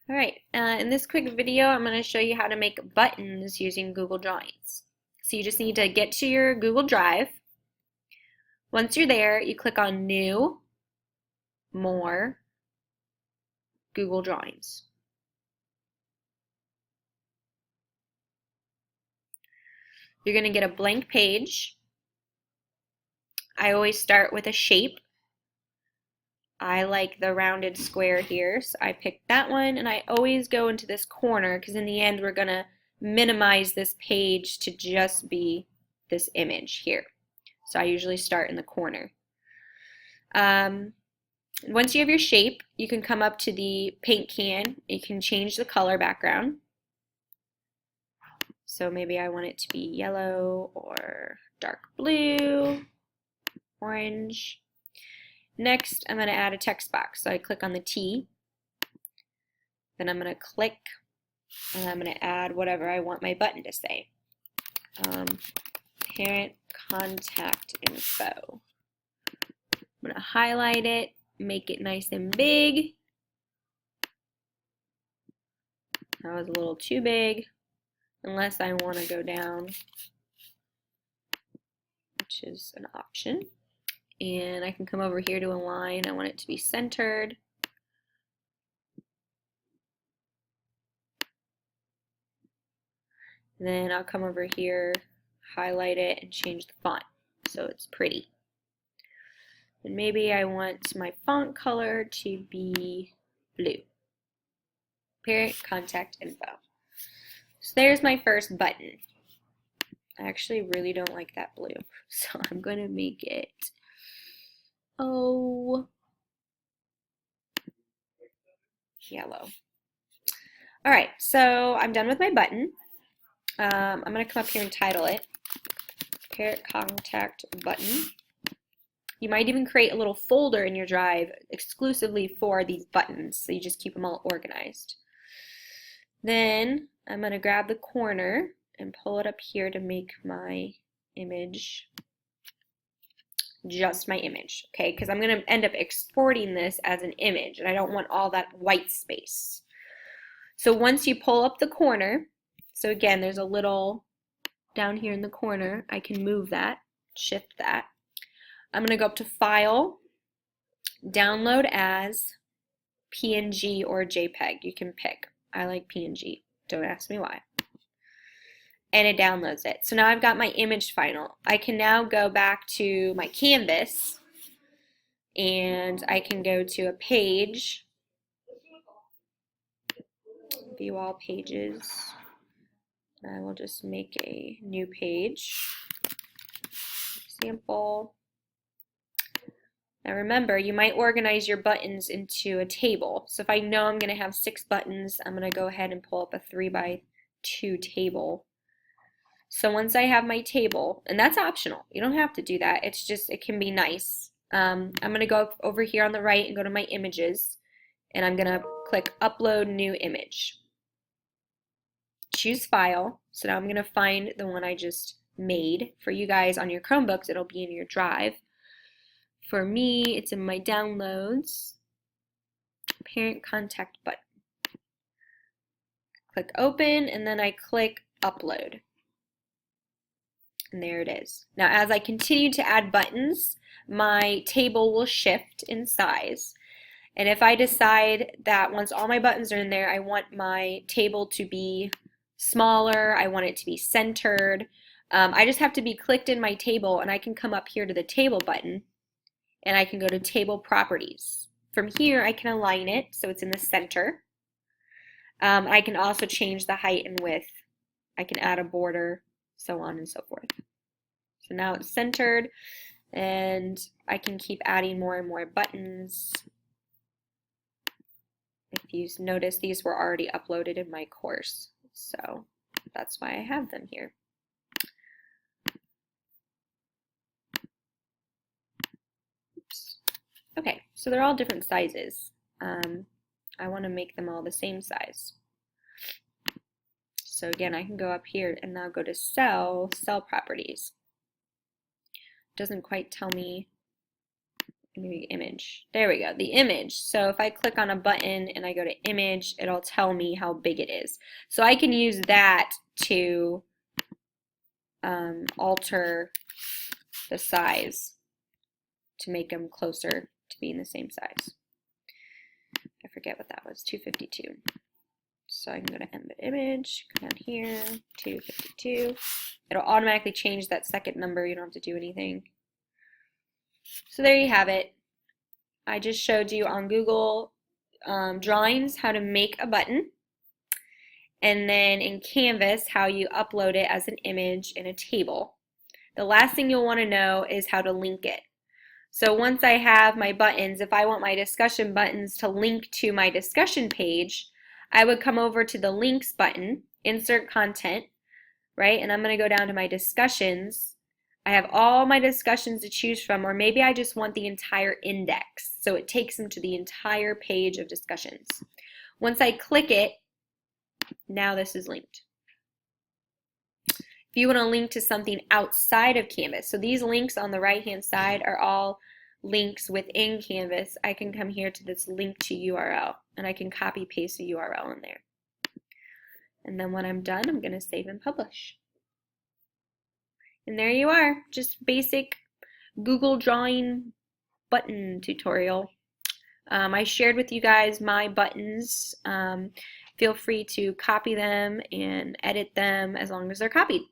All right, in this quick video, I'm going to show you how to make buttons using Google Drawings. So you just need to get to your Google Drive. Once you're there, you click on New, More, Google Drawings. You're going to get a blank page. I always start with a shape. I like the rounded square here, so I picked that one, and I always go into this corner because in the end we're going to minimize this page to just be this image here. So I usually start in the corner. Once you have your shape, you can come up to the paint can. You can change the color background. So maybe I want it to be yellow or dark blue, orange. Next, I'm going to add a text box. So I click on the T, then I'm going to click, and I'm going to add whatever I want my button to say. Parent contact info. I'm going to highlight it, make it nice and big. That was a little too big, unless I want to go down, which is an option. And I can come over here to align. I want it to be centered. Then I'll come over here, highlight it, and change the font so it's pretty. And maybe I want my font color to be blue. Parent contact info. So there's my first button. I actually really don't like that blue, so I'm going to make it yellow. All right, so I'm done with my button. I'm going to come up here and title it Parent Contact Button. You might even create a little folder in your drive exclusively for these buttons, so you just keep them all organized. Then I'm going to grab the corner and pull it up here to make my image just my image, okay? Because I'm going to end up exporting this as an image, and I don't want all that white space. So once you pull up the corner, so again, there's a little down here in the corner, I can move that, shift that. I'm going to go up to File, Download as, PNG or JPEG. You can pick. I like PNG. Don't ask me why. And it downloads it. So now I've got my image final. I can now go back to my canvas and I can go to a page, view all pages. I will just make a new page, example. Now remember, you might organize your buttons into a table. So if I know I'm going to have 6 buttons, I'm going to go ahead and pull up a 3x2 table. So once I have my table, and that's optional, you don't have to do that, it's just, it can be nice. I'm going to go over here on the right and go to my images, and I'm going to click Upload New Image. Choose File, so now I'm going to find the one I just made. For you guys on your Chromebooks, it'll be in your drive. For me, it's in my downloads, Parent Contact Button. Click Open, and then I click Upload. And there it is. Now as I continue to add buttons, my table will shift in size. And if I decide that once all my buttons are in there, I want my table to be smaller, I want it to be centered, I just have to be clicked in my table, and I can come up here to the table button and I can go to Table Properties. From here I can align it so it's in the center. I can also change the height and width. I can add a border, so on and so forth. So now it's centered, and I can keep adding more and more buttons. If you notice, these were already uploaded in my course, so that's why I have them here. Oops. Okay, so they're all different sizes. I want to make them all the same size. So again, I can go up here and now go to Cell Properties. Doesn't quite tell me maybe image. There we go, the image. So if I click on a button and I go to image, it'll tell me how big it is. So I can use that to alter the size to make them closer to being the same size. I forget what that was, 252. So I can go to embed image, come down here, 252. It'll automatically change that second number. You don't have to do anything. So there you have it. I just showed you on Google Drawings how to make a button, and then in Canvas how you upload it as an image in a table. The last thing you'll want to know is how to link it. So once I have my buttons, if I want my discussion buttons to link to my discussion page, I would come over to the links button, insert content, right? And I'm going to go down to my discussions. I have all my discussions to choose from, or maybe I just want the entire index. So it takes them to the entire page of discussions. Once I click it, now this is linked. If you want to link to something outside of Canvas, so these links on the right-hand side are all links within Canvas, I can come here to this link to URL, and I can copy paste the URL in there. And then when I'm done, I'm going to save and publish. And there you are, just basic Google Drawing button tutorial. I shared with you guys my buttons. Feel free to copy them and edit them as long as they're copied.